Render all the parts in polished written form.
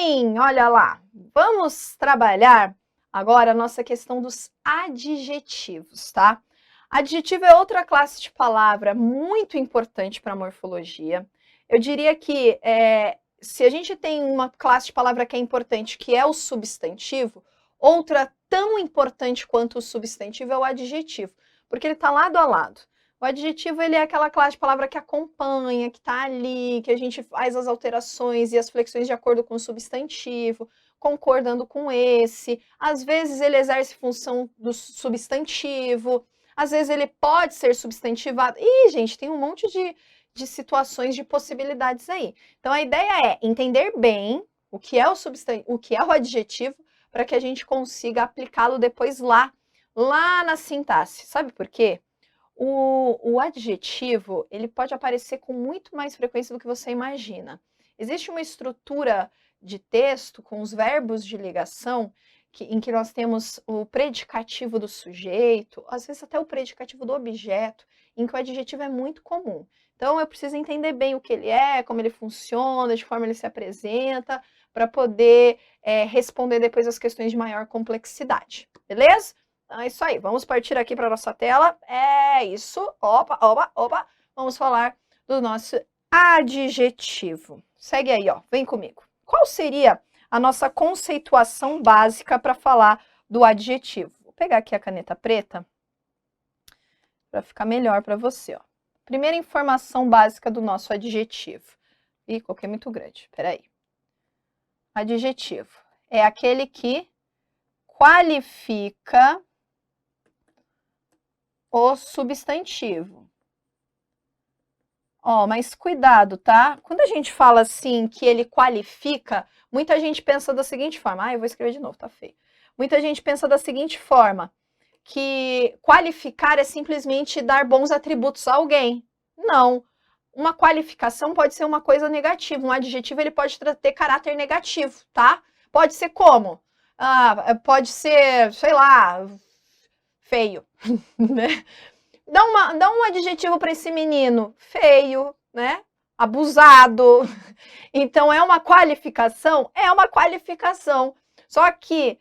bem? Olha lá, vamos trabalhar agora a nossa questão dos adjetivos, tá? Adjetivo é outra classe de palavra muito importante para a morfologia. Eu diria que se a gente tem uma classe de palavra que é importante, que é o substantivo, outra tão importante quanto o substantivo é o adjetivo, porque ele está lado a lado. O adjetivo, ele é aquela classe de palavra que acompanha, que está ali, que a gente faz as alterações e as flexões de acordo com o substantivo, concordando com esse. Às vezes ele exerce função do substantivo, às vezes ele pode ser substantivado. Ih, gente, tem um monte de situações, de possibilidades aí. Então a ideia é entender bem o que é o que é o adjetivo, para que a gente consiga aplicá-lo depois lá na sintaxe. Sabe por quê? O adjetivo, ele pode aparecer com muito mais frequência do que você imagina. Existe uma estrutura de texto com os verbos de ligação em que nós temos o predicativo do sujeito, às vezes até o predicativo do objeto, em que o adjetivo é muito comum. Então, eu preciso entender bem o que ele é, como ele funciona, de forma ele se apresenta, para poder responder depois as questões de maior complexidade, beleza? Então é isso aí, vamos partir aqui para a nossa tela. É isso, opa. Vamos falar do nosso adjetivo. Segue aí, ó, vem comigo. Qual seria a nossa conceituação básica para falar do adjetivo? Vou pegar aqui a caneta preta para ficar melhor para você, ó. Primeira informação básica do nosso adjetivo. Ih, coloquei muito grande, peraí. Adjetivo é aquele que qualifica o substantivo. Ó, mas cuidado, tá? Quando a gente fala assim que ele qualifica, muita gente pensa da seguinte forma. Ah, eu vou escrever de novo, tá feio. Muita gente pensa da seguinte forma, que qualificar é simplesmente dar bons atributos a alguém. Não. Uma qualificação pode ser uma coisa negativa. Um adjetivo, ele pode ter caráter negativo, tá? Pode ser como? Ah, pode ser, sei lá, feio, né? Dá um adjetivo para esse menino, feio, né? Abusado. Então, é uma qualificação? É uma qualificação. Só que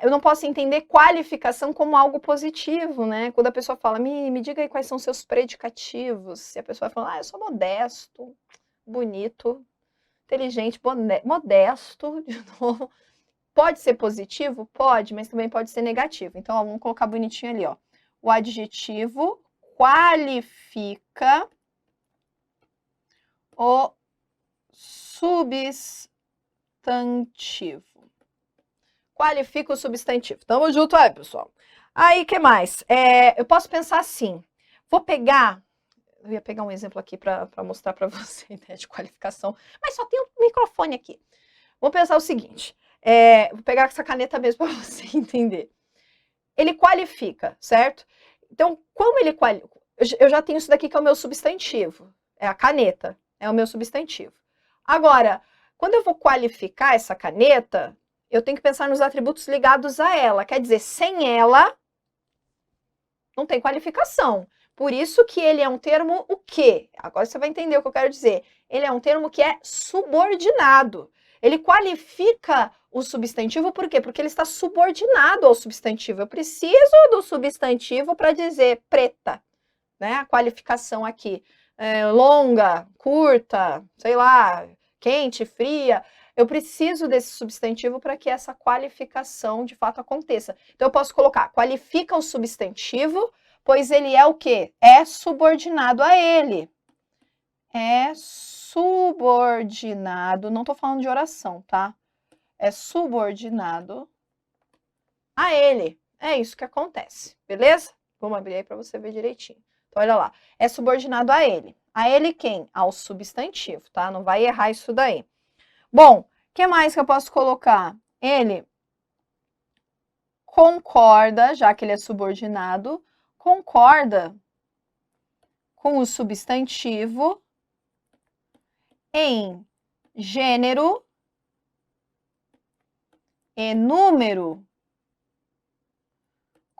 eu não posso entender qualificação como algo positivo, né? Quando a pessoa fala, me diga aí quais são seus predicativos. Se a pessoa fala, eu sou modesto, bonito, inteligente, modesto, de novo. Pode ser positivo? Pode, mas também pode ser negativo. Então, ó, vamos colocar bonitinho ali, ó. O adjetivo qualifica o substantivo. Qualifica o substantivo. Tamo junto aí, pessoal. Aí, o que mais? Eu posso pensar assim. Eu ia pegar um exemplo aqui para mostrar para você a ideia de qualificação, mas só tem um microfone aqui. Vou pensar o seguinte. Vou pegar essa caneta mesmo para você entender. Ele qualifica, certo? Então, como ele qualifica? Eu já tenho isso daqui que é o meu substantivo. É a caneta, é o meu substantivo. Agora, quando eu vou qualificar essa caneta, eu tenho que pensar nos atributos ligados a ela. Quer dizer, sem ela, não tem qualificação. Por isso que ele é um termo o quê? Agora você vai entender o que eu quero dizer. Ele é um termo que é subordinado. Ele qualifica o substantivo por quê? Porque ele está subordinado ao substantivo. Eu preciso do substantivo para dizer preta, né? A qualificação aqui. Longa, curta, sei lá, quente, fria. Eu preciso desse substantivo para que essa qualificação de fato aconteça. Então eu posso colocar, qualifica o substantivo, pois ele é o quê? É subordinado a ele. É subordinado, não estou falando de oração, tá? É subordinado a ele. É isso que acontece, beleza? Vamos abrir aí para você ver direitinho. Então, olha lá. É subordinado a ele. A ele quem? Ao substantivo, tá? Não vai errar isso daí. Bom, o que mais que eu posso colocar? Ele concorda, já que ele é subordinado, concorda com o substantivo em gênero e número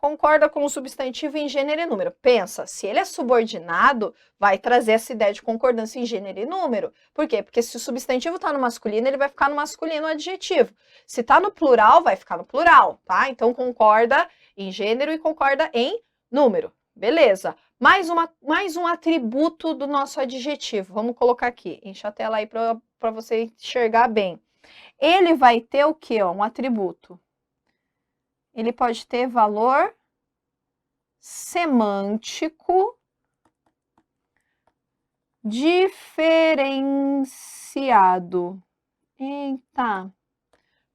Concorda com o substantivo em gênero e número. Pensa, se ele é subordinado, vai trazer essa ideia de concordância em gênero e número. Por quê? Porque se o substantivo está no masculino, ele vai ficar no masculino o adjetivo. Se está no plural, vai ficar no plural, tá? Então, concorda em gênero e concorda em número. Beleza. Mais um atributo do nosso adjetivo. Vamos colocar aqui. Enche a tela aí para você enxergar bem. Ele vai ter o quê? Um atributo. Ele pode ter valor semântico diferenciado. Eita.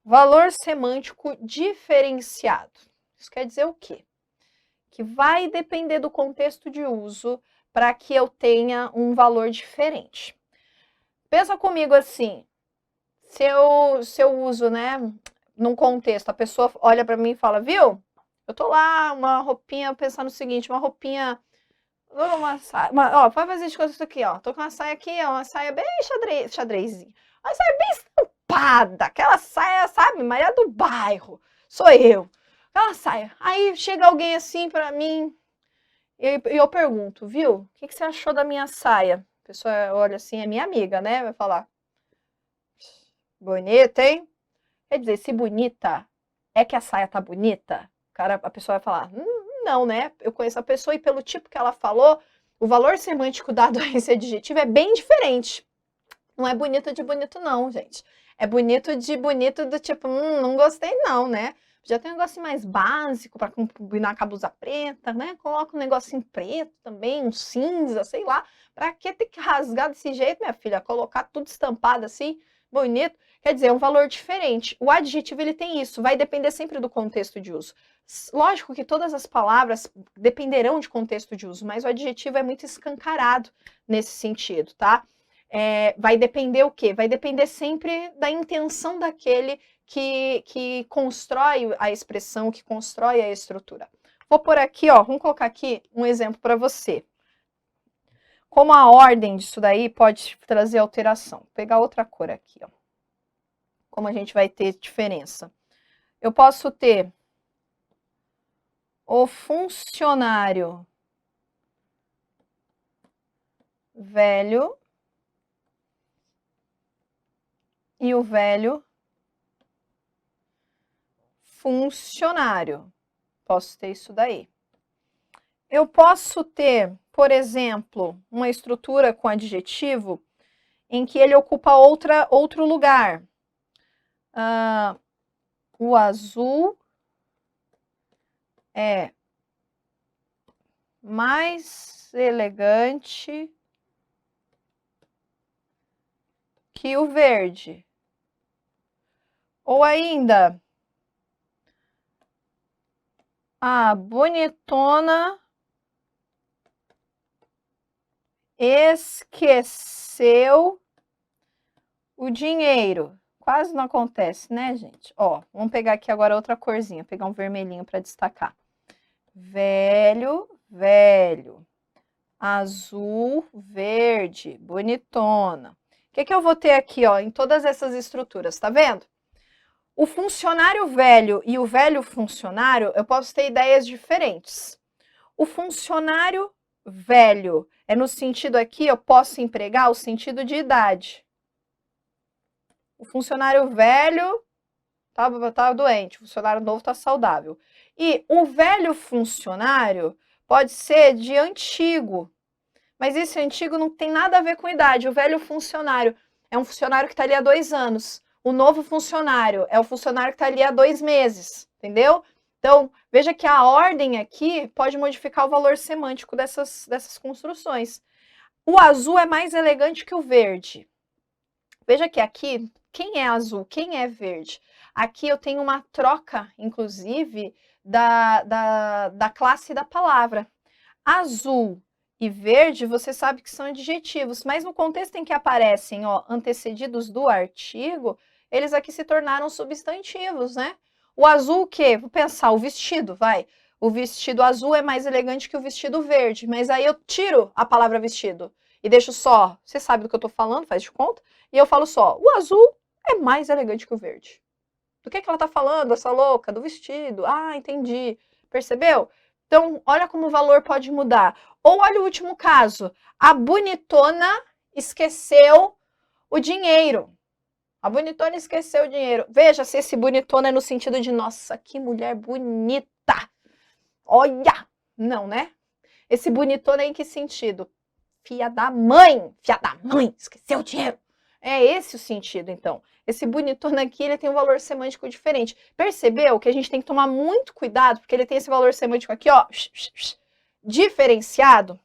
Valor semântico diferenciado. Isso quer dizer o quê? Que vai depender do contexto de uso para que eu tenha um valor diferente. Pensa comigo assim, se eu uso, né, num contexto, a pessoa olha para mim e fala, viu? Eu tô lá, uma roupinha, pensando no seguinte, uma roupinha, ó, vai fazer isso aqui, ó, tô com uma saia aqui, ó, uma saia bem xadrezinha, uma saia bem estampada, aquela saia, sabe, Maria do bairro, sou eu, aquela saia. Aí chega alguém assim para mim, e eu pergunto, viu, o que você achou da minha saia? A pessoa olha assim, é minha amiga, né, vai falar, bonita, hein? Quer dizer, se bonita, é que a saia tá bonita? A pessoa vai falar, não, né? Eu conheço a pessoa e pelo tipo que ela falou, o valor semântico dado a esse adjetivo é bem diferente. Não é bonito de bonito não, gente. É bonito de bonito do tipo, não gostei não, né? Já tem um negócio mais básico para combinar com a blusa preta, né? Coloca um negocinho preto também, um cinza, sei lá. Pra que ter que rasgar desse jeito, minha filha? Colocar tudo estampado assim, bonito. Quer dizer, é um valor diferente. O adjetivo, ele tem isso, vai depender sempre do contexto de uso. Lógico que todas as palavras dependerão de contexto de uso, mas o adjetivo é muito escancarado nesse sentido, tá? Vai depender o quê? Vai depender sempre da intenção daquele que constrói a expressão, que constrói a estrutura. Vou pôr aqui, ó, vamos colocar aqui um exemplo para você. Como a ordem disso daí pode trazer alteração. Vou pegar outra cor aqui, ó. Como a gente vai ter diferença. Eu posso ter o funcionário velho e o velho funcionário. Posso ter isso daí. Eu posso ter, por exemplo, uma estrutura com adjetivo em que ele ocupa outro lugar. O azul é mais elegante que o verde. Ou ainda, a bonitona esqueceu o dinheiro. Quase não acontece, né, gente? Ó, vamos pegar aqui agora outra corzinha, pegar um vermelhinho para destacar. Velho, velho. Azul, verde, bonitona. O que eu vou ter aqui, ó, em todas essas estruturas, tá vendo? O funcionário velho e o velho funcionário, eu posso ter ideias diferentes. O funcionário velho é no sentido aqui, eu posso empregar o sentido de idade. O funcionário velho tá doente, o funcionário novo tá saudável. E o velho funcionário pode ser de antigo, mas esse antigo não tem nada a ver com idade. O velho funcionário é um funcionário que está ali há 2 anos. O novo funcionário é o funcionário que está ali há 2 meses, entendeu? Então, veja que a ordem aqui pode modificar o valor semântico dessas construções. O azul é mais elegante que o verde. Veja que aqui, quem é azul, quem é verde? Aqui eu tenho uma troca, inclusive, da classe da palavra. Azul e verde, você sabe que são adjetivos, mas no contexto em que aparecem, ó, antecedidos do artigo, eles aqui se tornaram substantivos, né? O azul o quê? Vou pensar, o vestido, vai. O vestido azul é mais elegante que o vestido verde, mas aí eu tiro a palavra vestido e deixo só, você sabe do que eu tô falando, faz de conta, e eu falo só, o azul é mais elegante que o verde. Do que ela tá falando, essa louca? Do vestido. Ah, entendi. Percebeu? Então, olha como o valor pode mudar. Ou olha o último caso. A bonitona esqueceu o dinheiro. A bonitona esqueceu o dinheiro. Veja se esse bonitona é no sentido de, nossa, que mulher bonita. Olha! Não, né? Esse bonitona é em que sentido? Filha da mãe, esqueceu o dinheiro. É esse o sentido, então. Esse bonitona aqui, ele tem um valor semântico diferente. Percebeu que a gente tem que tomar muito cuidado, porque ele tem esse valor semântico aqui, ó, diferenciado?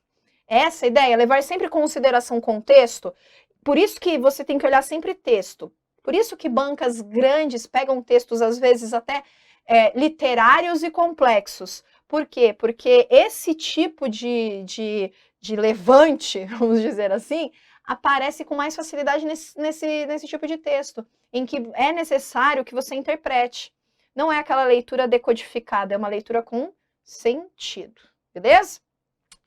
Essa ideia, levar sempre em consideração o contexto. Por isso que você tem que olhar sempre texto. Por isso que bancas grandes pegam textos, às vezes, até literários e complexos. Por quê? Porque esse tipo de levante, vamos dizer assim, aparece com mais facilidade nesse tipo de texto, em que é necessário que você interprete. Não é aquela leitura decodificada, é uma leitura com sentido, beleza?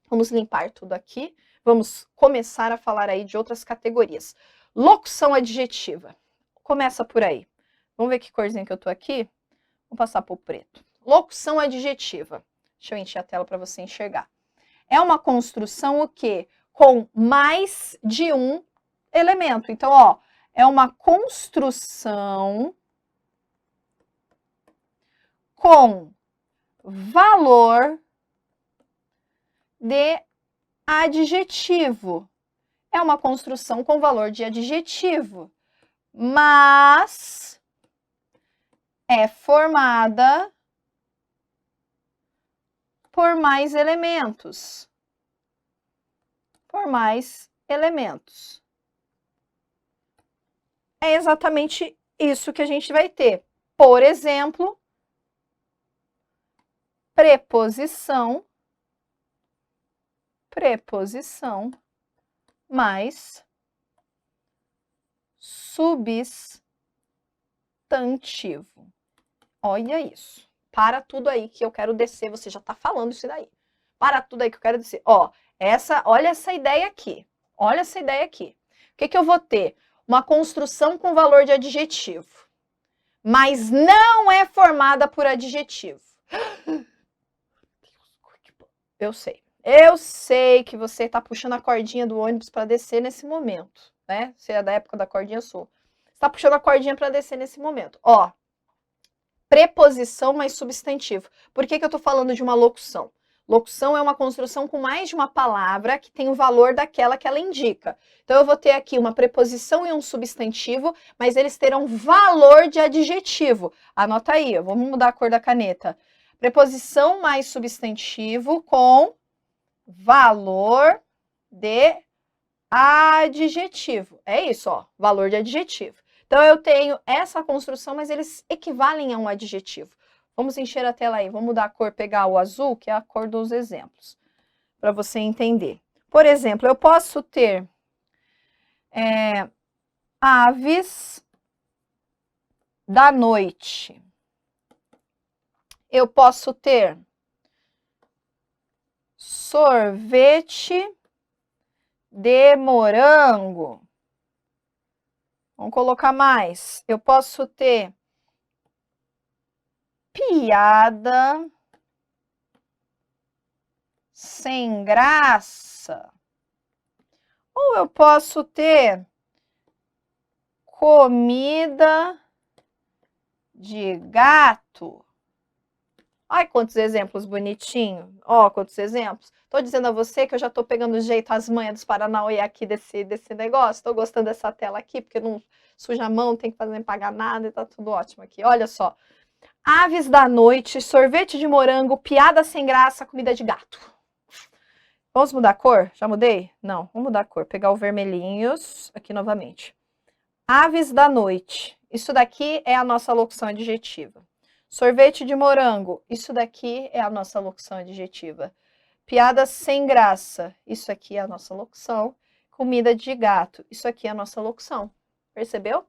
Vamos limpar tudo aqui, vamos começar a falar aí de outras categorias. Locução adjetiva. Começa por aí. Vamos ver que corzinha que eu tô aqui? Vou passar para o preto. Locução adjetiva. Deixa eu encher a tela para você enxergar. É uma construção o quê? Com mais de um elemento. Então, ó, é uma construção com valor de adjetivo. É uma construção com valor de adjetivo, mas é formada por mais elementos. Por mais elementos. É exatamente isso que a gente vai ter. Por exemplo, preposição mais substantivo. Olha isso. Para tudo aí que eu quero descer. Você já está falando isso daí. Para tudo aí que eu quero descer. Ó, olha essa ideia aqui. Olha essa ideia aqui. O que eu vou ter? Uma construção com valor de adjetivo. Mas não é formada por adjetivo. Eu sei. Eu sei que você está puxando a cordinha do ônibus para descer nesse momento, né? Se é da época da cordinha, eu sou. Você está puxando a cordinha para descer nesse momento. Ó, preposição mais substantivo. Por que eu estou falando de uma locução? Locução é uma construção com mais de uma palavra que tem o valor daquela que ela indica. Então, eu vou ter aqui uma preposição e um substantivo, mas eles terão valor de adjetivo. Anota aí, vamos mudar a cor da caneta. Preposição mais substantivo com valor de adjetivo. É isso, ó, valor de adjetivo. Então, eu tenho essa construção, mas eles equivalem a um adjetivo. Vamos encher a tela aí, vamos mudar a cor, pegar o azul, que é a cor dos exemplos, para você entender. Por exemplo, eu posso ter aves da noite. Eu posso ter sorvete de morango. Vamos colocar mais. Eu posso ter piada sem graça. Ou eu posso ter comida de gato. Olha quantos exemplos bonitinhos. Ó, quantos exemplos. Tô dizendo a você que eu já tô pegando o jeito, as manhas dos Paranauê aqui desse negócio. Tô gostando dessa tela aqui, porque não suja a mão, não tem que fazer nem pagar nada e tá tudo ótimo aqui. Olha só. Aves da noite, sorvete de morango, piada sem graça, comida de gato. Vamos mudar a cor? Já mudei? Não, vamos mudar a cor. Pegar o vermelhinhos aqui novamente. Aves da noite. Isso daqui é a nossa locução adjetiva. Sorvete de morango. Isso daqui é a nossa locução adjetiva. Piada sem graça. Isso aqui é a nossa locução. Comida de gato. Isso aqui é a nossa locução. Percebeu?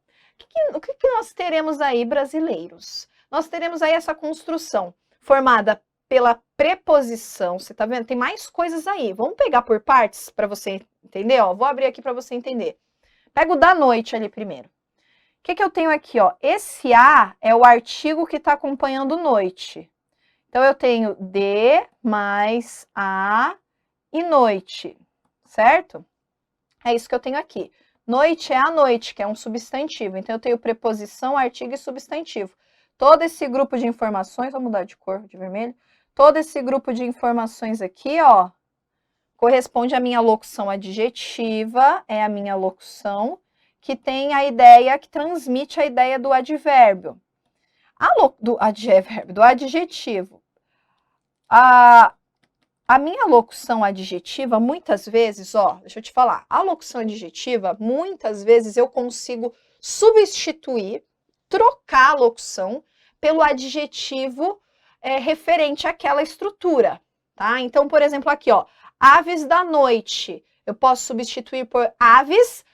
O que nós teremos aí, brasileiros? Nós teremos aí essa construção formada pela preposição. Você tá vendo? Tem mais coisas aí. Vamos pegar por partes para você entender? Ó, vou abrir aqui para você entender. Pega o da noite ali primeiro. O que eu tenho aqui? Ó? Esse A é o artigo que está acompanhando noite. Então, eu tenho de mais a e noite, certo? É isso que eu tenho aqui. Noite é a noite, que é um substantivo. Então, eu tenho preposição, artigo e substantivo. Todo esse grupo de informações, vou mudar de cor, de vermelho. Todo esse grupo de informações aqui, ó, corresponde à minha locução adjetiva, é a minha locução, que tem a ideia, que transmite a ideia do advérbio. Do adjetivo. A minha locução adjetiva, muitas vezes, ó, deixa eu te falar, a locução adjetiva, muitas vezes eu consigo substituir, trocar a locução pelo adjetivo referente àquela estrutura, tá? Então, por exemplo, aqui, ó, aves da noite, eu posso substituir por aves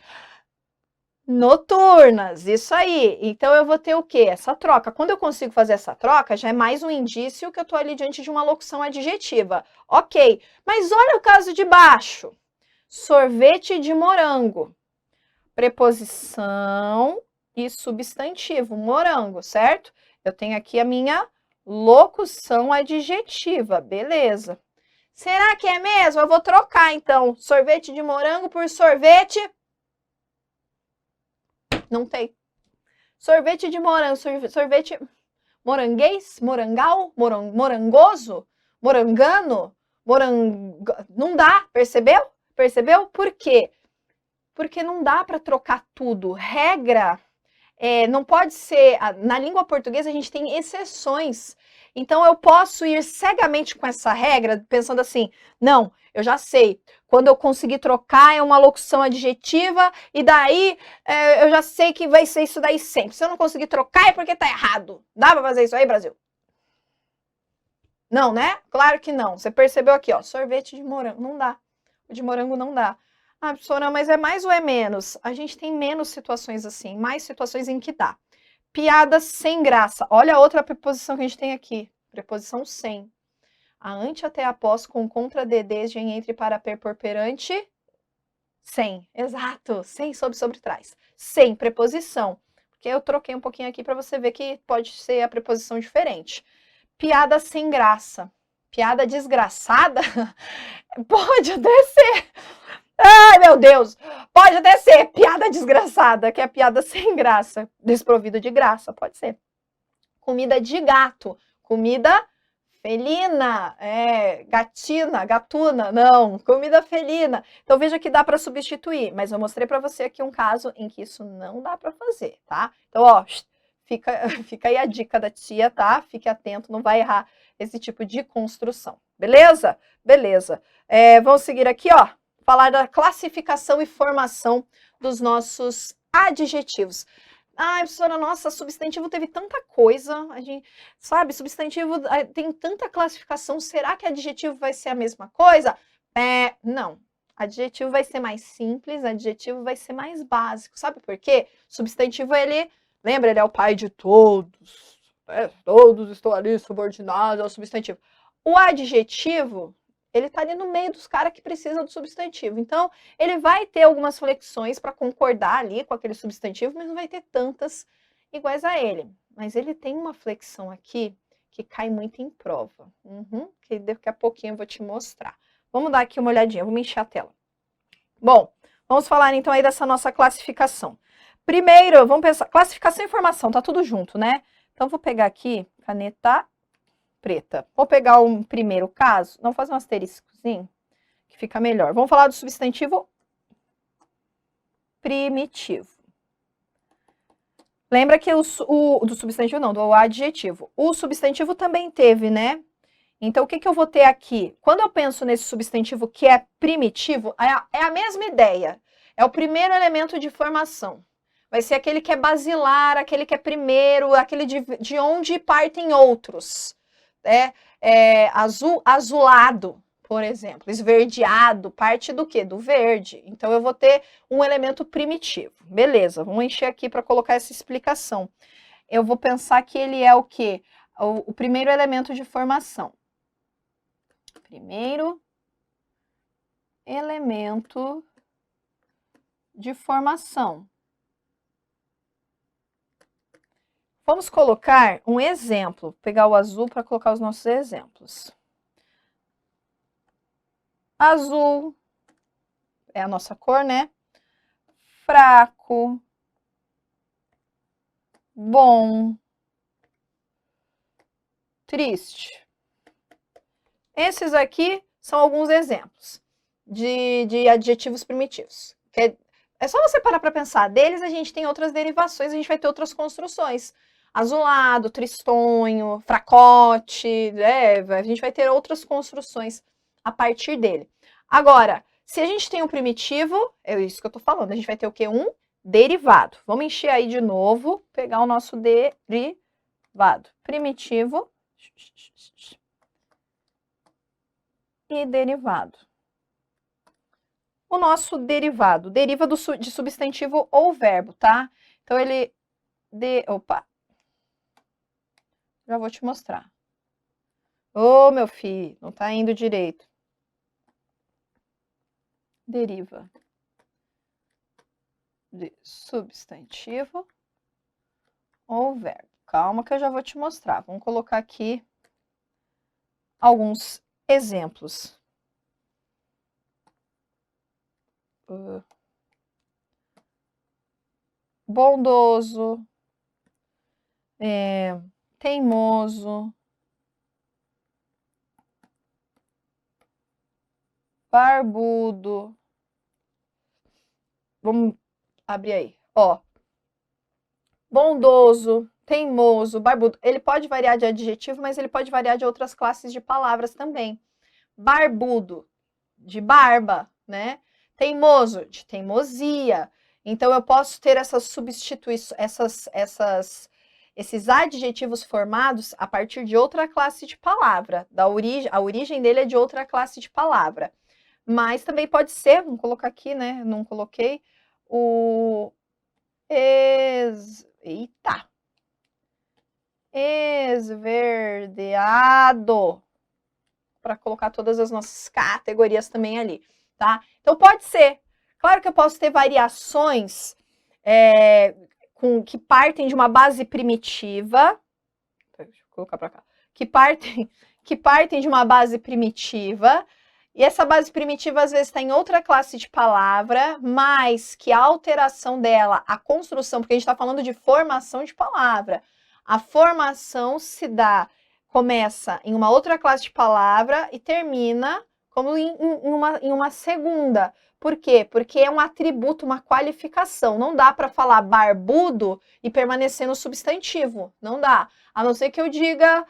noturnas, isso aí. Então, eu vou ter o quê? Essa troca. Quando eu consigo fazer essa troca, já é mais um indício que eu estou ali diante de uma locução adjetiva. Ok, mas olha o caso de baixo. Sorvete de morango. Preposição e substantivo, morango, certo? Eu tenho aqui a minha locução adjetiva, beleza. Será que é mesmo? Eu vou trocar, então, sorvete de morango por sorvete... Não tem. Sorvete de morango, sorvete moranguês, morangal, morangoso, morangano, não dá, percebeu? Percebeu? Por quê? Porque não dá para trocar tudo. Regra não pode ser... Na língua portuguesa a gente tem exceções. Então eu posso ir cegamente com essa regra, pensando assim, não, eu já sei, quando eu conseguir trocar é uma locução adjetiva, e daí eu já sei que vai ser isso daí sempre. Se eu não conseguir trocar é porque tá errado. Dá pra fazer isso aí, Brasil? Não, né? Claro que não. Você percebeu aqui, ó, sorvete de morango, não dá. O de morango não dá. Ah, professora, mas é mais ou é menos? A gente tem menos situações assim, mais situações em que dá. Piada sem graça. Olha a outra preposição que a gente tem aqui. Preposição sem. A ante até após com contra de desde em entre para per por perante. Sem. Exato. Sem sobre trás. Sem preposição. Porque eu troquei um pouquinho aqui para você ver que pode ser a preposição diferente. Piada sem graça. Piada desgraçada? Pode até ser. Ai, meu Deus! Pode até ser piada desgraçada, que é piada sem graça. Desprovida de graça, pode ser. Comida de gato. Comida felina. Gatina, gatuna. Não, comida felina. Então, veja que dá para substituir. Mas eu mostrei para você aqui um caso em que isso não dá para fazer, tá? Então, ó, fica aí a dica da tia, tá? Fique atento, não vai errar esse tipo de construção. Beleza? Beleza. Vamos seguir aqui, ó. Falar da classificação e formação dos nossos adjetivos. Ai, professora, nossa, substantivo teve tanta coisa, a gente, sabe, substantivo tem tanta classificação, será que adjetivo vai ser a mesma coisa? Não, adjetivo vai ser mais simples, adjetivo vai ser mais básico, sabe por quê? Substantivo, lembra, ele é o pai de todos, todos estão ali subordinados ao substantivo. O adjetivo, ele tá ali no meio dos caras que precisam do substantivo. Então, ele vai ter algumas flexões para concordar ali com aquele substantivo, mas não vai ter tantas iguais a ele. Mas ele tem uma flexão aqui que cai muito em prova. Que daqui a pouquinho eu vou te mostrar. Vamos dar aqui uma olhadinha, vou me encher a tela. Bom, vamos falar então aí dessa nossa classificação. Primeiro, vamos pensar, classificação e informação, tá tudo junto, né? Então, vou pegar aqui, caneta preta. Vou pegar um primeiro caso, vamos fazer um asteriscozinho, que fica melhor. Vamos falar do substantivo primitivo. Lembra que do substantivo não, do adjetivo. O substantivo também teve, né? Então, o que eu vou ter aqui? Quando eu penso nesse substantivo que é primitivo, é a mesma ideia. É o primeiro elemento de formação. Vai ser aquele que é basilar, aquele que é primeiro, aquele de onde partem outros. Azulado, por exemplo, esverdeado, parte do quê? Do verde. Então, eu vou ter um elemento primitivo. Beleza, vamos encher aqui para colocar essa explicação. Eu vou pensar que ele é o quê? O primeiro elemento de formação. Primeiro elemento de formação. Vamos colocar um exemplo, pegar o azul para colocar os nossos exemplos. Azul é a nossa cor, né? Fraco, bom, triste. Esses aqui são alguns exemplos de adjetivos primitivos. É só você parar para pensar. Deles a gente tem outras derivações, a gente vai ter outras construções. Azulado, tristonho, fracote, a gente vai ter outras construções a partir dele. Agora, se a gente tem um primitivo, é isso que eu tô falando, a gente vai ter o quê? Um derivado. Vamos encher aí de novo, pegar o nosso derivado. Primitivo e derivado. O nosso derivado deriva de substantivo ou verbo, tá? Então, ele... Opa! Já vou te mostrar. Ô, meu filho, não tá indo direito. Deriva de substantivo ou verbo. Calma que eu já vou te mostrar. Vamos colocar aqui alguns exemplos. Bondoso, teimoso, barbudo. Vamos abrir aí. Ó, bondoso, teimoso, barbudo. Ele pode variar de adjetivo, mas ele pode variar de outras classes de palavras também. Barbudo, de barba, né? Teimoso, de teimosia. Então, eu posso ter essas substituições, esses adjetivos formados a partir de outra classe de palavra. A origem dele é de outra classe de palavra. Mas também pode ser, vamos colocar aqui, né? Não coloquei, o eita! Esverdeado. Para colocar todas as nossas categorias também ali, tá? Então, pode ser. Claro que eu posso ter variações que partem de uma base primitiva. Deixa eu colocar para cá. Que partem de uma base primitiva. E essa base primitiva, às vezes, está em outra classe de palavra, mas que a alteração dela, a construção, porque a gente está falando de formação de palavra, a formação começa em uma outra classe de palavra e termina como em uma segunda. Por quê? Porque é um atributo, uma qualificação. Não dá para falar barbudo e permanecer no substantivo. Não dá. A não ser que eu diga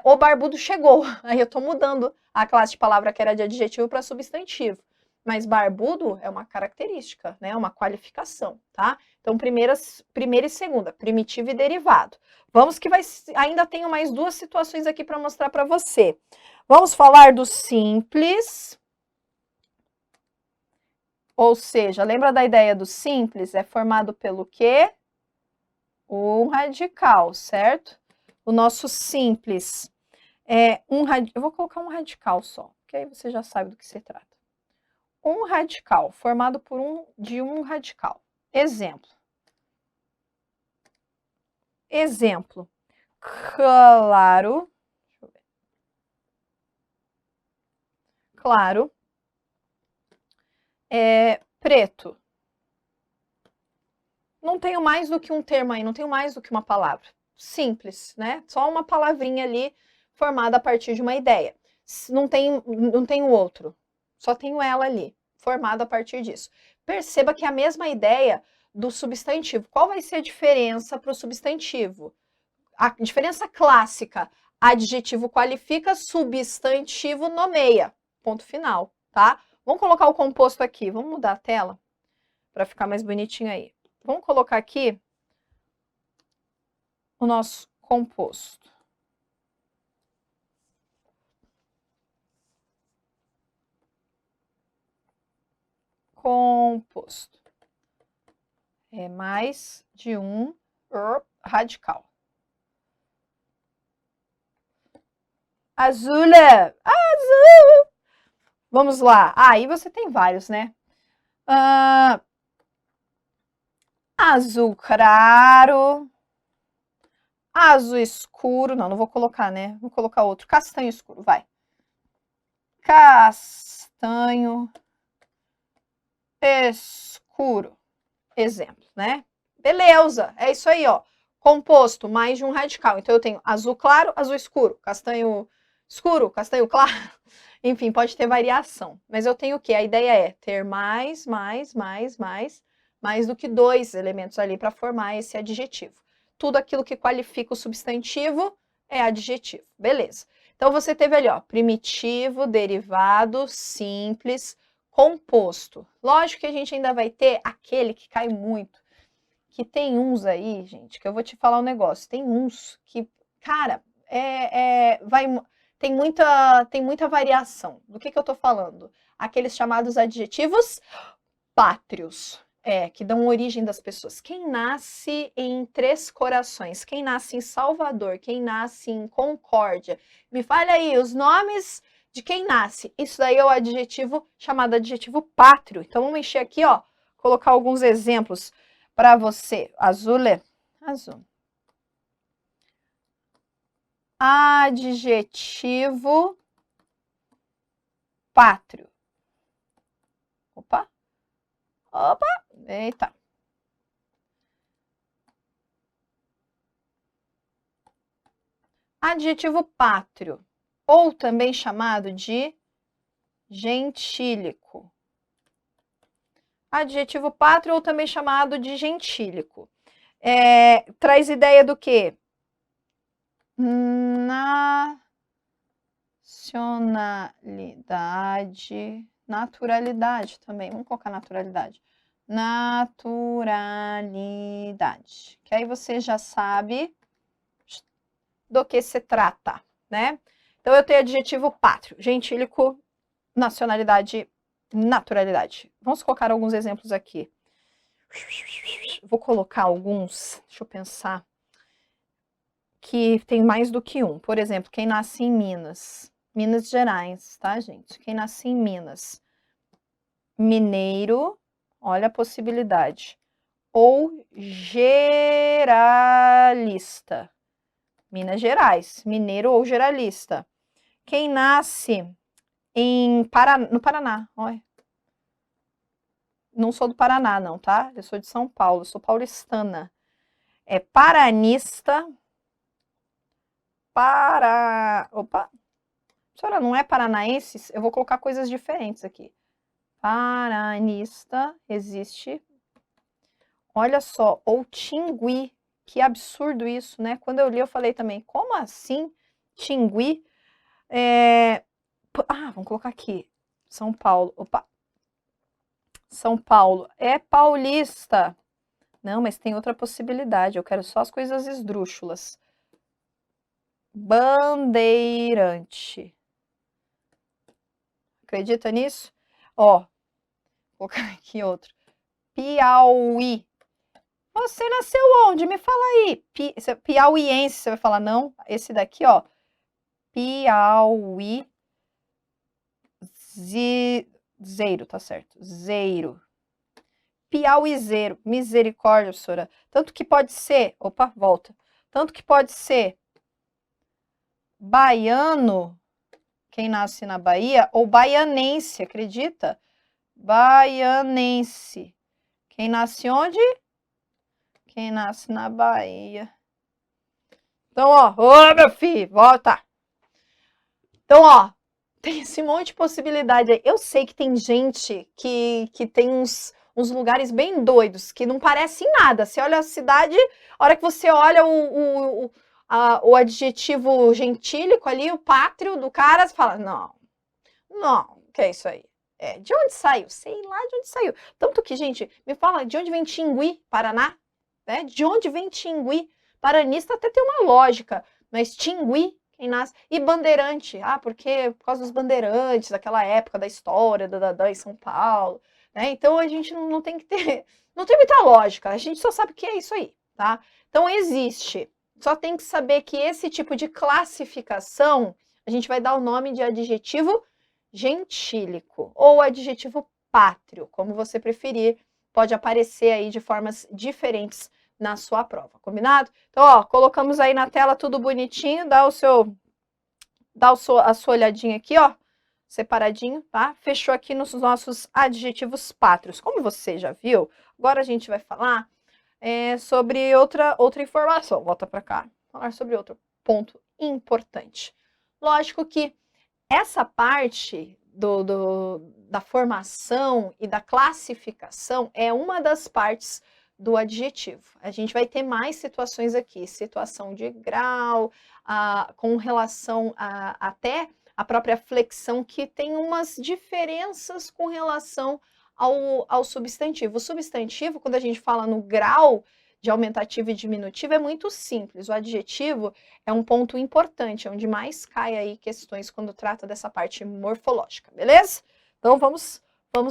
o barbudo chegou. Aí eu estou mudando a classe de palavra que era de adjetivo para substantivo. Mas barbudo é uma característica, né? Uma qualificação, tá? Então, primeira e segunda, primitivo e derivado. Vamos que ainda tenho mais duas situações aqui para mostrar para você. Vamos falar do simples. Ou seja, lembra da ideia do simples? É formado pelo quê? Um radical, certo? O nosso simples é eu vou colocar um radical só, porque aí você já sabe do que se trata. Um radical, formado de um radical. Exemplo. Exemplo. Claro. Deixa eu ver. Claro. Preto. Não tenho mais do que um termo aí, não tenho mais do que uma palavra. Simples, né? Só uma palavrinha ali formada a partir de uma ideia. Não tenho outro. Só tenho ela ali, formada a partir disso. Perceba que é a mesma ideia do substantivo. Qual vai ser a diferença para o substantivo? A diferença clássica. Adjetivo qualifica, substantivo nomeia. Ponto final, tá? Vamos colocar o composto aqui. Vamos mudar a tela para ficar mais bonitinho aí. Vamos colocar aqui o nosso composto. Composto. É mais de um radical. Azul. Azul. Vamos lá. Aí você tem vários, né? Azul claro. Azul escuro, não vou colocar, né? Vou colocar outro. Castanho escuro, vai. Castanho escuro. Exemplo, né? Beleza, é isso aí, ó. Composto, mais de um radical. Então, eu tenho azul claro, azul escuro, castanho claro. Enfim, pode ter variação. Mas eu tenho o quê? A ideia é ter mais do que 2 elementos ali para formar esse adjetivo. Tudo aquilo que qualifica o substantivo é adjetivo. Beleza. Então, você teve ali, ó, primitivo, derivado, simples, composto. Lógico que a gente ainda vai ter aquele que cai muito, que tem uns aí, gente, que eu vou te falar um negócio, tem uns que, cara, tem muita variação. Do que eu tô falando? Aqueles chamados adjetivos pátrios, que dão origem das pessoas. Quem nasce em Três Corações, quem nasce em Salvador, quem nasce em Concórdia, me fale aí os nomes de quem nasce. Isso daí é o adjetivo chamado adjetivo pátrio. Então, vamos encher aqui, ó, colocar alguns exemplos para você. Azul. Adjetivo pátrio. Opa. Eita. Adjetivo pátrio, ou também chamado de gentílico. Adjetivo pátrio, ou também chamado de gentílico. Traz ideia do quê? Nacionalidade, naturalidade também. Vamos colocar naturalidade. Naturalidade. Que aí você já sabe do que se trata, né? Então, eu tenho adjetivo pátrio, gentílico, nacionalidade, naturalidade. Vamos colocar alguns exemplos aqui. Vou colocar alguns, deixa eu pensar, que tem mais do que um. Por exemplo, quem nasce em Minas Gerais, tá, gente? Quem nasce em Minas, mineiro, olha a possibilidade. Ou geralista. Minas Gerais, mineiro ou geralista. Quem nasce no Paraná, olha. Não sou do Paraná, não, tá? Eu sou de São Paulo, sou paulistana. É paranista. Opa! A senhora não é paranaense? Eu vou colocar coisas diferentes aqui. Paranista, existe. Olha só, ou tingui. Que absurdo isso, né? Quando eu li, eu falei também, como assim? Tingui? Vamos colocar aqui. São Paulo. Opa! São Paulo. É paulista. Não, mas tem outra possibilidade. Eu quero só as coisas esdrúxulas. Bandeirante. Acredita nisso? Ó, vou colocar aqui outro. Piauí. Você nasceu onde? Me fala aí. Piauiense, você vai falar não? Esse daqui, ó. Piauí. Zeiro, tá certo. Zeiro. Piauizeiro. Misericórdia, professora. Tanto que pode ser... Opa, volta. Tanto que pode ser baiano, quem nasce na Bahia, ou baianense, acredita? Baianense. Quem nasce onde? Quem nasce na Bahia. Então, ó, ô meu filho, volta. Então, ó, tem esse monte de possibilidade aí. Eu sei que tem gente que tem uns lugares bem doidos, que não parecem nada. Você olha a cidade, a hora que você olha o adjetivo gentílico ali, o pátrio do cara, você fala, não, o que é isso aí? De onde saiu? Sei lá de onde saiu. Tanto que, gente, me fala, de onde vem Tingui, Paraná? Né? De onde vem Tingui? Paranista até tem uma lógica, mas Tingui, quem nasce? E bandeirante, porque por causa dos bandeirantes, daquela época da história da em São Paulo, né? Então a gente não tem que ter, não tem muita lógica, a gente só sabe o que é isso aí, tá? Então existe, só tem que saber que esse tipo de classificação, a gente vai dar o nome de adjetivo gentílico ou adjetivo pátrio, como você preferir, pode aparecer aí de formas diferentes na sua prova, combinado? Então, ó, colocamos aí na tela tudo bonitinho, dá a sua olhadinha aqui, ó, separadinho, tá? Fechou aqui nos nossos adjetivos pátrios. Como você já viu, agora a gente vai falar sobre outra informação. Volta para cá. Falar sobre outro ponto importante. Lógico que essa parte da formação e da classificação é uma das partes do adjetivo. A gente vai ter mais situações aqui, situação de grau, com relação até a própria flexão, que tem umas diferenças com relação ao substantivo. O substantivo, quando a gente fala no grau de aumentativo e diminutivo, é muito simples. O adjetivo é um ponto importante, é onde mais cai aí questões quando trata dessa parte morfológica, beleza? Então vamos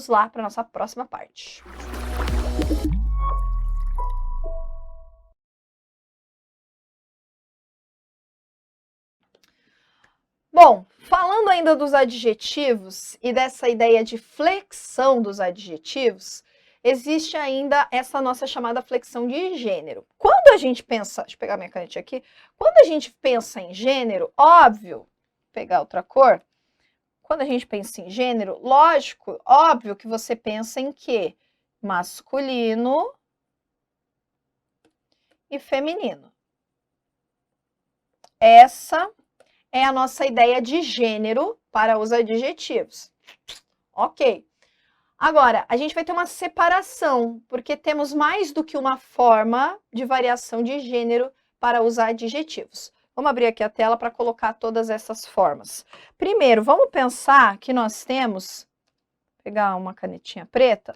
lá para a nossa próxima parte. Bom, falando ainda dos adjetivos e dessa ideia de flexão dos adjetivos, existe ainda essa nossa chamada flexão de gênero. Quando a gente pensa, deixa eu pegar minha canetinha aqui, quando a gente pensa em gênero, óbvio, vou pegar outra cor, quando a gente pensa em gênero, lógico, óbvio que você pensa em quê? Masculino e feminino. Essa é a nossa ideia de gênero para os adjetivos. Ok. Agora, a gente vai ter uma separação, porque temos mais do que uma forma de variação de gênero para os adjetivos. Vamos abrir aqui a tela para colocar todas essas formas. Primeiro, vamos pensar que nós temos, vou pegar uma canetinha preta.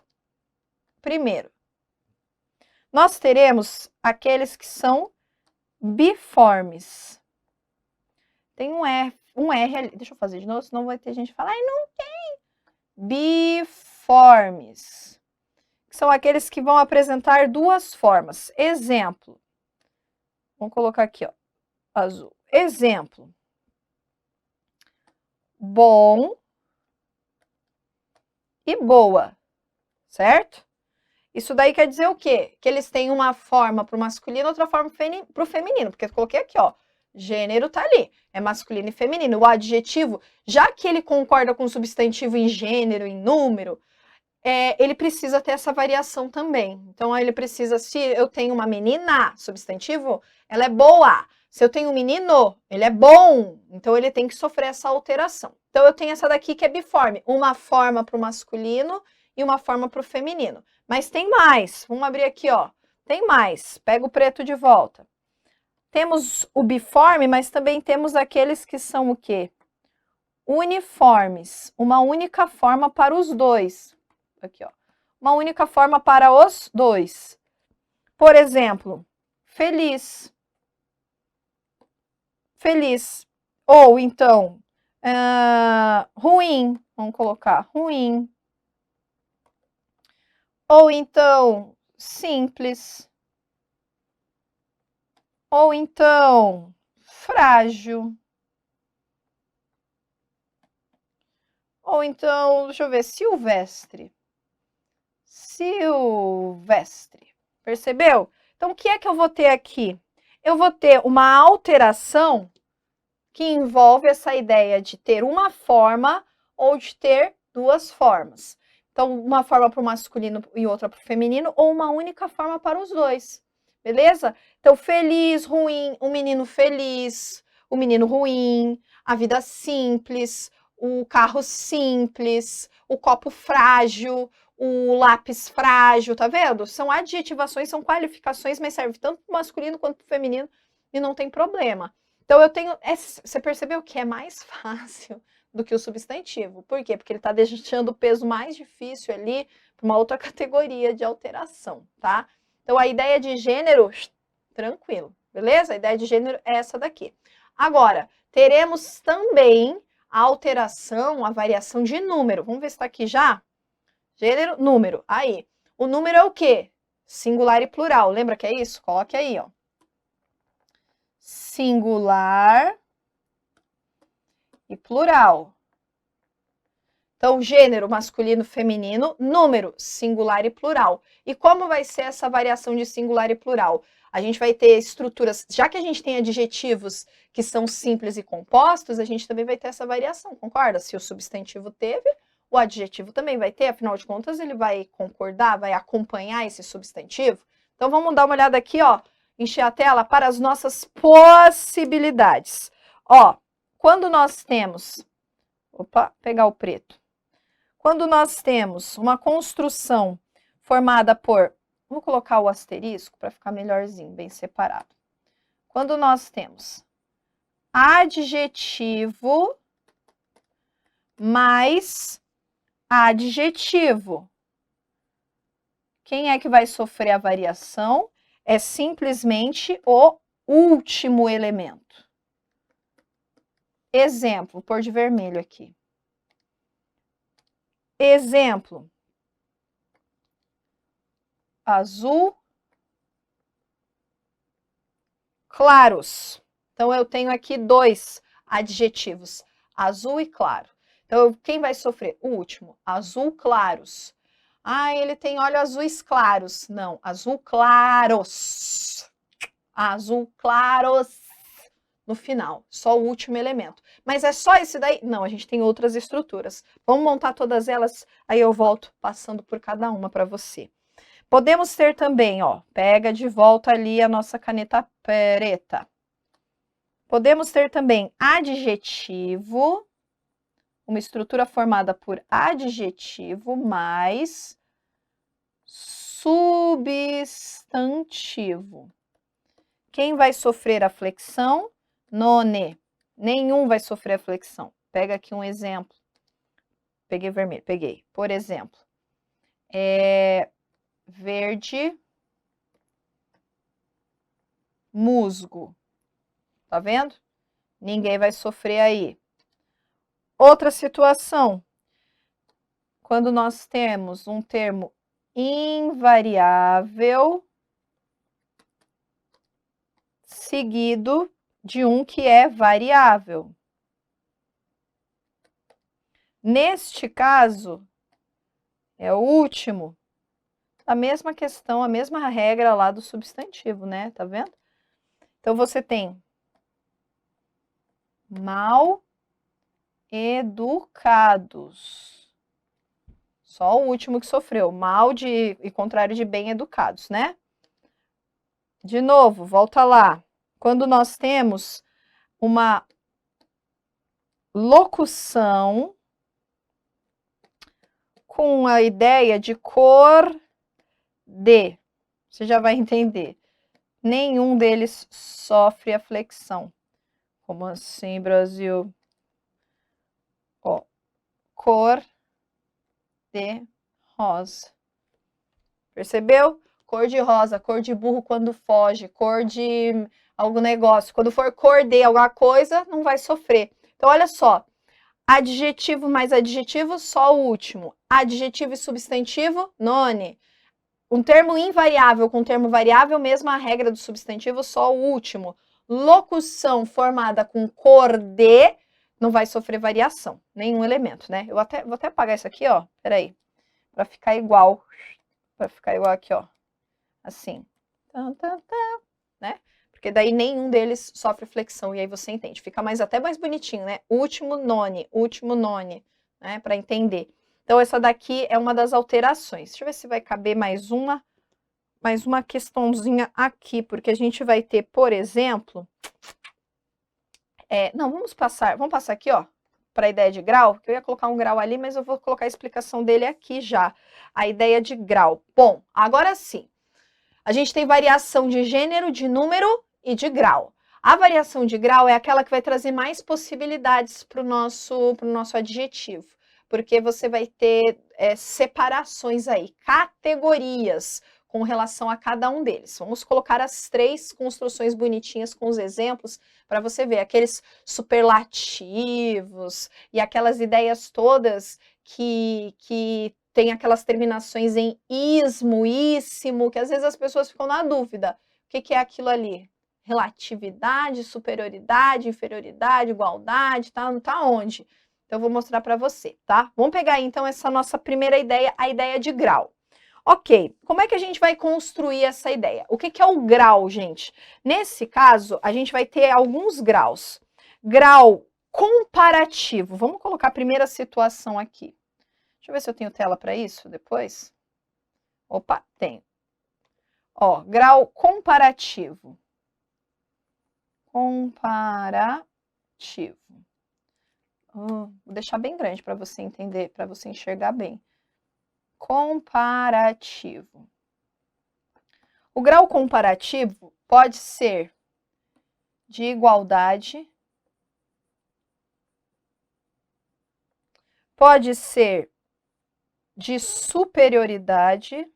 Primeiro, nós teremos aqueles que são biformes. Tem um R ali, deixa eu fazer de novo, senão vai ter gente que fala, ai, não tem. Biformes, que são aqueles que vão apresentar duas formas. Exemplo, vamos colocar aqui, ó, azul. Exemplo, bom e boa, certo? Isso daí quer dizer o quê? Que eles têm uma forma para o masculino, outra forma para o feminino, porque eu coloquei aqui, ó, gênero tá ali, é masculino e feminino. O adjetivo, já que ele concorda com o substantivo em gênero, em número, ele precisa ter essa variação também. Então, ele precisa, se eu tenho uma menina, substantivo, ela é boa. Se eu tenho um menino, ele é bom. Então, ele tem que sofrer essa alteração. Então, eu tenho essa daqui que é biforme. Uma forma para o masculino e uma forma para o feminino. Mas tem mais. Vamos abrir aqui, ó. Tem mais. Pega o preto de volta. Temos o biforme, mas também temos aqueles que são o quê? Uniformes. Uma única forma para os dois. Aqui, ó. Uma única forma para os dois. Por exemplo, feliz. Feliz. Ou, então, ruim. Vamos colocar ruim. Ou, então, simples. Ou então, frágil. Ou então, deixa eu ver, silvestre. Silvestre. Percebeu? Então, o que é que eu vou ter aqui? Eu vou ter uma alteração que envolve essa ideia de ter uma forma ou de ter duas formas. Então, uma forma para o masculino e outra para o feminino, ou uma única forma para os dois. Beleza? Então, feliz, ruim, o menino feliz, o menino ruim, a vida simples, o carro simples, o copo frágil, o lápis frágil, tá vendo? São adjetivações, são qualificações, mas serve tanto para o masculino quanto para o feminino e não tem problema. Então, eu tenho. Você percebeu que é mais fácil do que o substantivo. Por quê? Porque ele está deixando o peso mais difícil ali para uma outra categoria de alteração, tá? Então, a ideia de gênero, tranquilo, beleza? A ideia de gênero é essa daqui. Agora, teremos também a alteração, a variação de número. Vamos ver se está aqui já? Gênero, número. Aí, o número é o quê? Singular e plural. Lembra que é isso? Coloque aí, ó. Singular e plural. Então, gênero, masculino, feminino, número, singular e plural. E como vai ser essa variação de singular e plural? A gente vai ter estruturas, já que a gente tem adjetivos que são simples e compostos, a gente também vai ter essa variação, concorda? Se o substantivo teve, o adjetivo também vai ter, afinal de contas, ele vai concordar, vai acompanhar esse substantivo. Então, vamos dar uma olhada aqui, ó, encher a tela para as nossas possibilidades. Ó, quando nós temos... Opa, pegar o preto. Quando nós temos uma construção formada por... Vou colocar o asterisco para ficar melhorzinho, bem separado. Quando nós temos adjetivo mais adjetivo, quem é que vai sofrer a variação? É simplesmente o último elemento. Exemplo, vou pôr de vermelho aqui. Exemplo, azul claros. Então, eu tenho aqui dois adjetivos, azul e claro. Então, quem vai sofrer? O último, azul claros. Ah, ele tem olhos azuis claros. Não, azul claros. Azul claros no final, só o último elemento. Mas é só esse daí? Não, a gente tem outras estruturas. Vamos montar todas elas, aí eu volto passando por cada uma para você. Podemos ter também, ó, pega de volta ali a nossa caneta preta. Podemos ter também adjetivo, uma estrutura formada por adjetivo mais substantivo. Quem vai sofrer a flexão? None. Nenhum vai sofrer a flexão. Pega aqui um exemplo. Peguei vermelho, peguei. Por exemplo, verde, musgo. Tá vendo? Ninguém vai sofrer aí. Outra situação. Quando nós temos um termo invariável seguido de um que é variável. Neste caso, é o último. A mesma questão, a mesma regra lá do substantivo, né? Tá vendo? Então, você tem mal educados. Só o último que sofreu. Mal e contrário de bem educados, né? De novo, volta lá. Quando nós temos uma locução com a ideia de cor de, você já vai entender. Nenhum deles sofre a flexão. Como assim, Brasil? Ó, cor de rosa. Percebeu? Cor de rosa, cor de burro quando foge, cor de algum negócio. Quando for cor de alguma coisa, não vai sofrer. Então, olha só. Adjetivo mais adjetivo, só o último. Adjetivo e substantivo, none. Um termo invariável com termo variável, mesma regra do substantivo, só o último. Locução formada com cor de, não vai sofrer variação, nenhum elemento, né? Vou até apagar isso aqui, ó, peraí, para ficar igual aqui, ó, assim, né? Porque daí nenhum deles sofre flexão, e aí você entende, fica até mais bonitinho, né? Último none, né? Para entender. Então, essa daqui é uma das alterações. Deixa eu ver se vai caber mais uma questãozinha aqui, porque a gente vai ter, por exemplo... não, vamos passar aqui, ó, para a ideia de grau, que eu ia colocar um grau ali, mas eu vou colocar a explicação dele aqui já. A ideia de grau. Bom, agora sim. A gente tem variação de gênero, de número e de grau. A variação de grau é aquela que vai trazer mais possibilidades para o nosso adjetivo, porque você vai ter separações aí, categorias com relação a cada um deles. Vamos colocar as 3 construções bonitinhas com os exemplos para você ver aqueles superlativos e aquelas ideias todas que tem aquelas terminações em ismo, íssimo, que às vezes as pessoas ficam na dúvida. O que é aquilo ali? Relatividade, superioridade, inferioridade, igualdade, tá onde? Então, eu vou mostrar para você, tá? Vamos pegar, então, essa nossa primeira ideia, a ideia de grau. Ok, como é que a gente vai construir essa ideia? O que é o grau, gente? Nesse caso, a gente vai ter alguns graus. Grau comparativo. Vamos colocar a primeira situação aqui. Deixa eu ver se eu tenho tela para isso depois. Opa, tenho. Ó, grau comparativo. Comparativo. Vou deixar bem grande para você entender, para você enxergar bem. Comparativo. O grau comparativo pode ser de igualdade, pode ser de superioridade,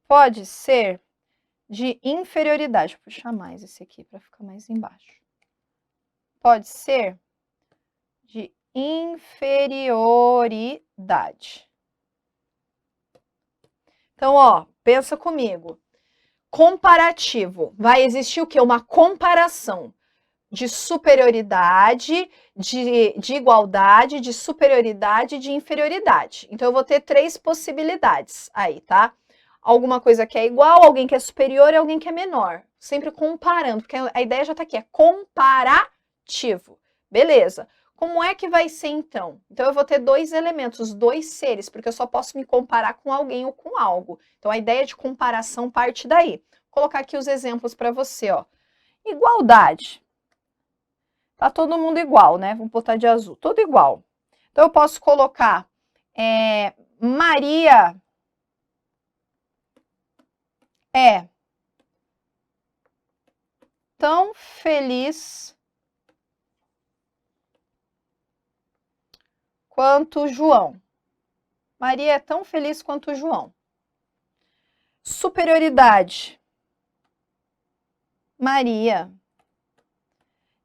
pode ser de inferioridade. Vou puxar mais esse aqui para ficar mais embaixo. Pode ser de inferioridade. Então, ó, pensa comigo. Comparativo. Vai existir o quê? Uma comparação de superioridade, de igualdade, de superioridade e de inferioridade. Então, eu vou ter 3 possibilidades aí, tá? Alguma coisa que é igual, alguém que é superior e alguém que é menor. Sempre comparando, porque a ideia já tá aqui, é comparativo. Beleza. Como é que vai ser, então? Então, eu vou ter 2 elementos, 2 seres, porque eu só posso me comparar com alguém ou com algo. Então, a ideia de comparação parte daí. Vou colocar aqui os exemplos para você, ó. Igualdade. Tá todo mundo igual, né? Vamos botar de azul. Tudo igual. Então, eu posso colocar Maria é tão feliz quanto João. Maria é tão feliz quanto João. Superioridade. Maria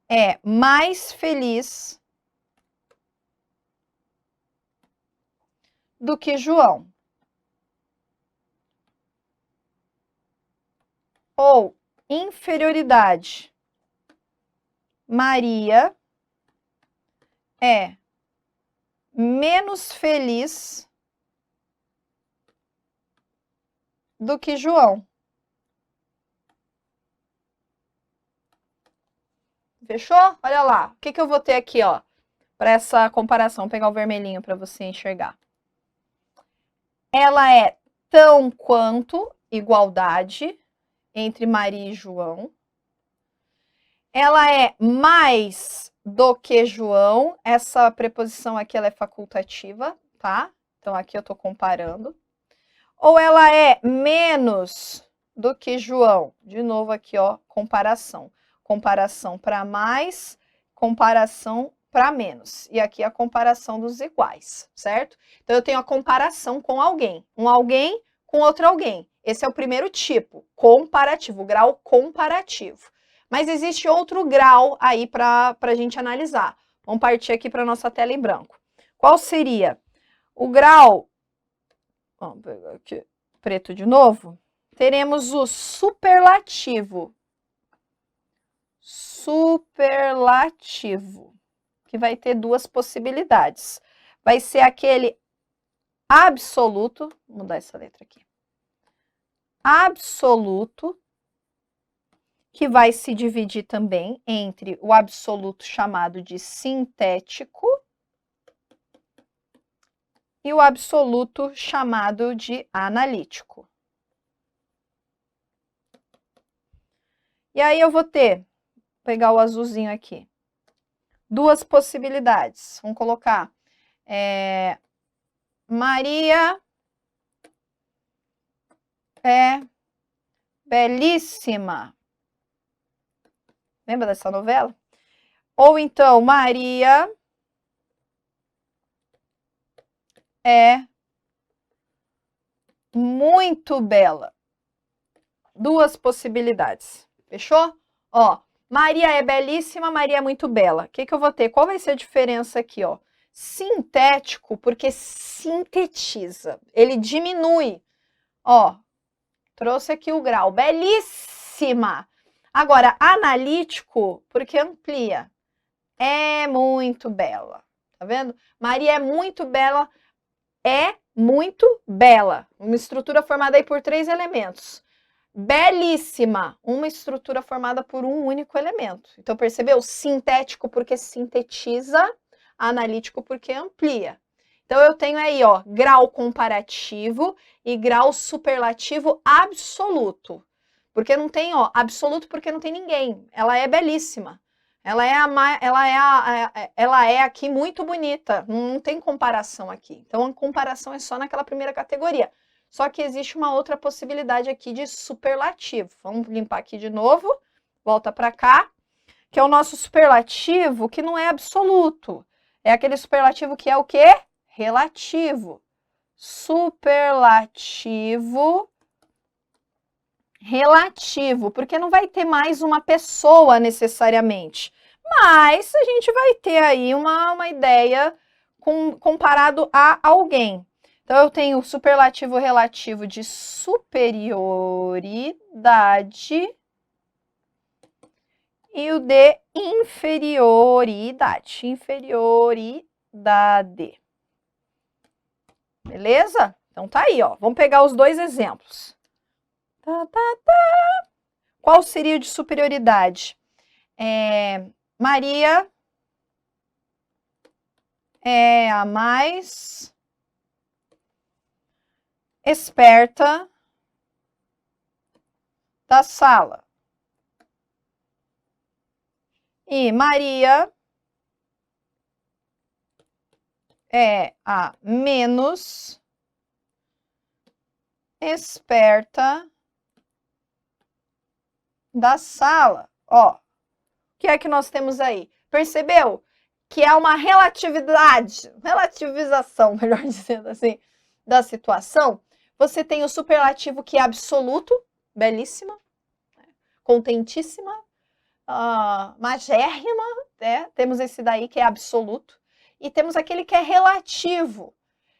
é mais feliz do que João. Ou inferioridade. Maria é menos feliz do que João. Fechou? Olha lá. O que eu vou ter aqui, ó, para essa comparação. Vou pegar o vermelhinho para você enxergar. Ela é tão quanto igualdade entre Maria e João. Ela é mais do que João. Essa preposição aqui ela é facultativa, tá? Então, aqui eu tô comparando. Ou ela é menos do que João. De novo aqui, ó, comparação. Comparação para mais, comparação para menos. E aqui a comparação dos iguais, certo? Então, eu tenho a comparação com alguém. Um alguém com outro alguém. Esse é o primeiro tipo, comparativo, o grau comparativo. Mas existe outro grau aí para a gente analisar. Vamos partir aqui para a nossa tela em branco. Qual seria? O grau... Vamos pegar aqui, preto de novo. Teremos o superlativo. Superlativo, que vai ter 2 possibilidades. Vai ser aquele absoluto, vou mudar essa letra aqui. Absoluto, que vai se dividir também entre o absoluto chamado de sintético e o absoluto chamado de analítico. E aí eu vou ter, vou pegar o azulzinho aqui, 2 possibilidades. Vamos colocar Maria é belíssima. Lembra dessa novela? Ou então, Maria é muito bela. 2 possibilidades. Fechou? Ó, Maria é belíssima, Maria é muito bela. O que eu vou ter? Qual vai ser a diferença aqui, ó? Sintético, porque sintetiza. Ele diminui. Ó, trouxe aqui o grau. Belíssima. Agora, analítico, porque amplia. É muito bela. Tá vendo? Maria é muito bela. É muito bela. Uma estrutura formada aí por 3 elementos. Belíssima. Uma estrutura formada por um único elemento. Então, percebeu? Sintético porque sintetiza. Analítico porque amplia. Então, eu tenho aí, ó, grau comparativo e grau superlativo absoluto. Porque não tem, ó, absoluto porque não tem ninguém. Ela é belíssima. Ela é aqui muito bonita. Não tem comparação aqui. Então, a comparação é só naquela primeira categoria. Só que existe uma outra possibilidade aqui de superlativo. Vamos limpar aqui de novo. Volta para cá. Que é o nosso superlativo que não é absoluto. É aquele superlativo que é o quê? Relativo. Superlativo relativo, porque não vai ter mais uma pessoa necessariamente. Mas a gente vai ter aí uma ideia comparado a alguém. Então, eu tenho o superlativo relativo de superioridade e o de inferioridade. Inferioridade. Beleza? Então, tá aí, ó. Vamos pegar os 2 exemplos. Qual seria o de superioridade? Maria é a mais esperta da sala. E Maria é a menos esperta da sala. Ó, o que é que nós temos aí? Percebeu que é uma relativização, melhor dizendo assim, da situação? Você tem o superlativo que é absoluto, belíssima, contentíssima, magérrima, né? Temos esse daí que é absoluto, e temos aquele que é relativo.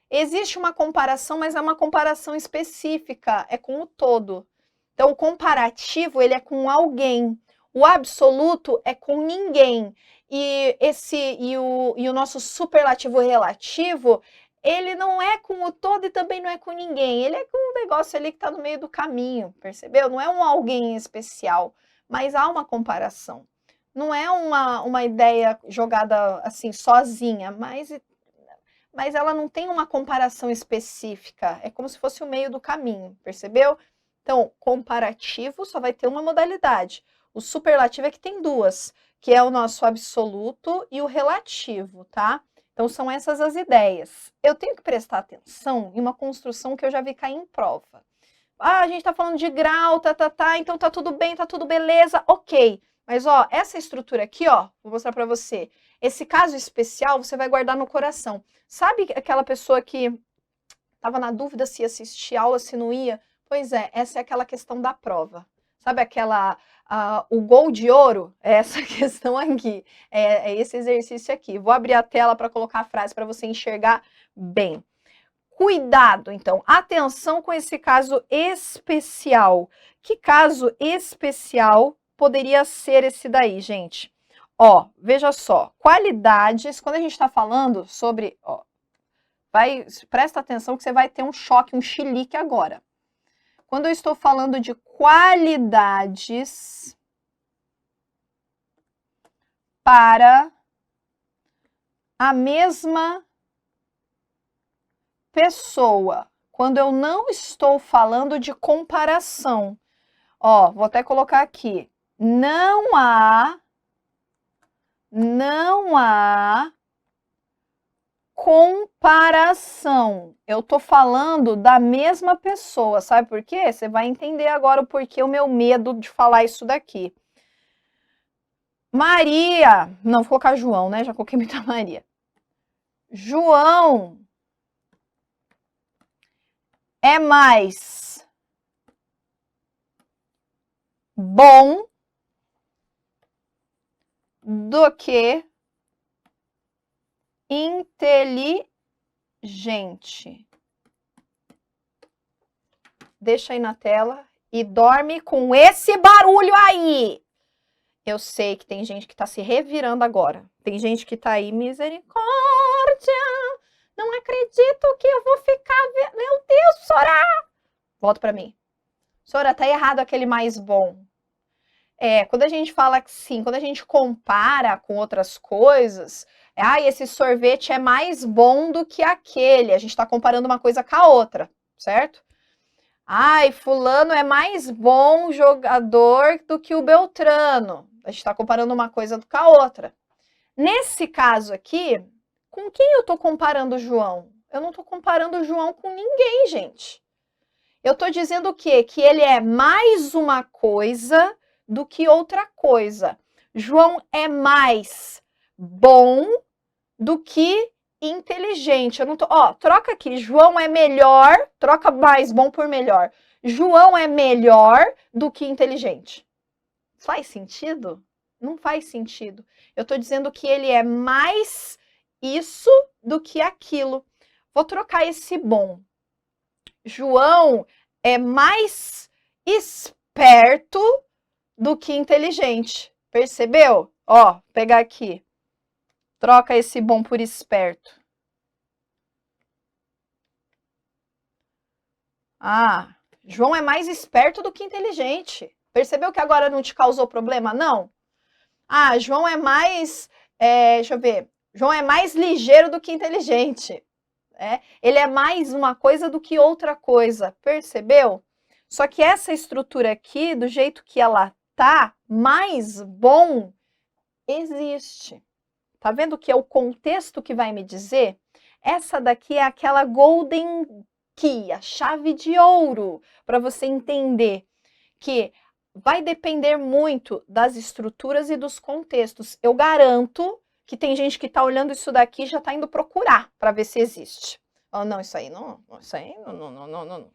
Existe uma comparação, mas é uma comparação específica, é com o todo. Então, o comparativo, ele é com alguém. O absoluto é com ninguém. E o nosso superlativo relativo, ele não é com o todo e também não é com ninguém. Ele é com um negócio ali que está no meio do caminho, percebeu? Não é um alguém especial, mas há uma comparação. Não é uma ideia jogada assim, sozinha, mas ela não tem uma comparação específica. É como se fosse o meio do caminho, percebeu? Então, comparativo só vai ter uma modalidade. O superlativo é que tem 2, que é o nosso absoluto e o relativo, tá? Então, são essas as ideias. Eu tenho que prestar atenção em uma construção que eu já vi cair em prova. A gente tá falando de grau, então tá tudo bem, tá tudo beleza, ok. Mas, ó, essa estrutura aqui, ó, vou mostrar pra você. Esse caso especial, você vai guardar no coração. Sabe aquela pessoa que estava na dúvida se ia assistir aula, se não ia? Pois é, essa é aquela questão da prova. Sabe aquela, o gol de ouro? É essa questão aqui, é esse exercício aqui. Vou abrir a tela para colocar a frase para você enxergar bem. Cuidado, então, atenção com esse caso especial. Que caso especial poderia ser esse daí, gente? Ó, veja só, qualidades, quando a gente está falando sobre, ó, presta atenção que você vai ter um choque, um chilique agora. Quando eu estou falando de qualidades para a mesma pessoa, quando eu não estou falando de comparação, ó, vou até colocar aqui, não há comparação. Eu tô falando da mesma pessoa, sabe por quê? Você vai entender agora o porquê o meu medo de falar isso daqui. Maria, não, vou colocar João, né? Já coloquei muita Maria. João é mais bom do que inteligente. Deixa aí na tela e dorme com esse barulho aí. Eu sei que tem gente que tá se revirando agora. Tem gente que tá aí, misericórdia! Não acredito que eu vou ficar... Meu Deus, Sora! Volta pra mim. Sora, tá errado aquele mais bom. Quando a gente fala que sim, quando a gente compara com outras coisas, esse sorvete é mais bom do que aquele. A gente está comparando uma coisa com a outra, certo? Fulano é mais bom jogador do que o Beltrano. A gente está comparando uma coisa com a outra. Nesse caso aqui, com quem eu estou comparando o João? Eu não estou comparando o João com ninguém, gente. Eu estou dizendo o quê? Que ele é mais uma coisa do que outra coisa. João é mais bom do que inteligente. Eu não tô, troca aqui. João é melhor, troca mais bom por melhor. João é melhor do que inteligente. Faz sentido? Não faz sentido. Eu estou dizendo que ele é mais isso do que aquilo. Vou trocar esse bom. João é mais esperto do que inteligente. Percebeu? Ó, pegar aqui. Troca esse bom por esperto. João é mais esperto do que inteligente. Percebeu que agora não te causou problema? Não. João é mais... deixa eu ver. João é mais ligeiro do que inteligente. Ele é mais uma coisa do que outra coisa. Percebeu? Só que essa estrutura aqui, do jeito que ela tá, mais bom, existe. Tá vendo que é o contexto que vai me dizer? Essa daqui é aquela golden key, a chave de ouro, para você entender que vai depender muito das estruturas e dos contextos. Eu garanto que tem gente que está olhando isso daqui e já está indo procurar para ver se existe. Não, isso aí não, não.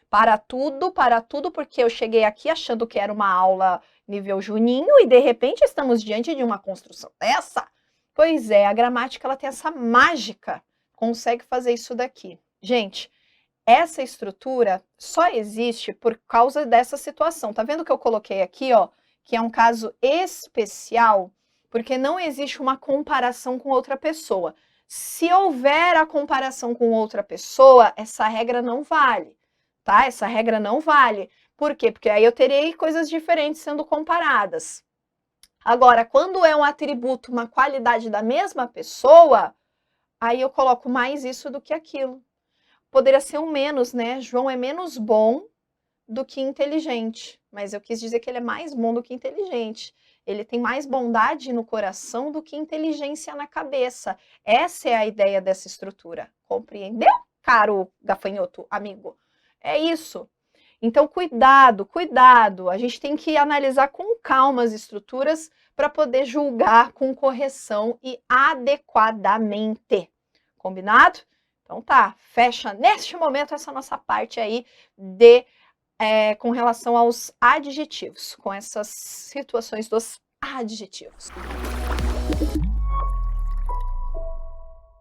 Para tudo, porque eu cheguei aqui achando que era uma aula nível Juninho e de repente estamos diante de uma construção dessa. Pois é, a gramática ela tem essa mágica, consegue fazer isso daqui. Gente, essa estrutura só existe por causa dessa situação. Tá vendo que eu coloquei aqui, ó, que é um caso especial, porque não existe uma comparação com outra pessoa. Se houver a comparação com outra pessoa, essa regra não vale, tá? Essa regra não vale. Por quê? Porque aí eu terei coisas diferentes sendo comparadas. Agora, quando é um atributo, uma qualidade da mesma pessoa, aí eu coloco mais isso do que aquilo. Poderia ser um menos, né? João é menos bom do que inteligente, mas eu quis dizer que ele é mais bom do que inteligente. Ele tem mais bondade no coração do que inteligência na cabeça. Essa é a ideia dessa estrutura. Compreendeu, caro gafanhoto, amigo? É isso. Então, cuidado, cuidado. A gente tem que analisar com calma as estruturas para poder julgar com correção e adequadamente. Combinado? Então tá, fecha neste momento essa nossa parte aí com relação aos adjetivos, com essas situações dos adjetivos.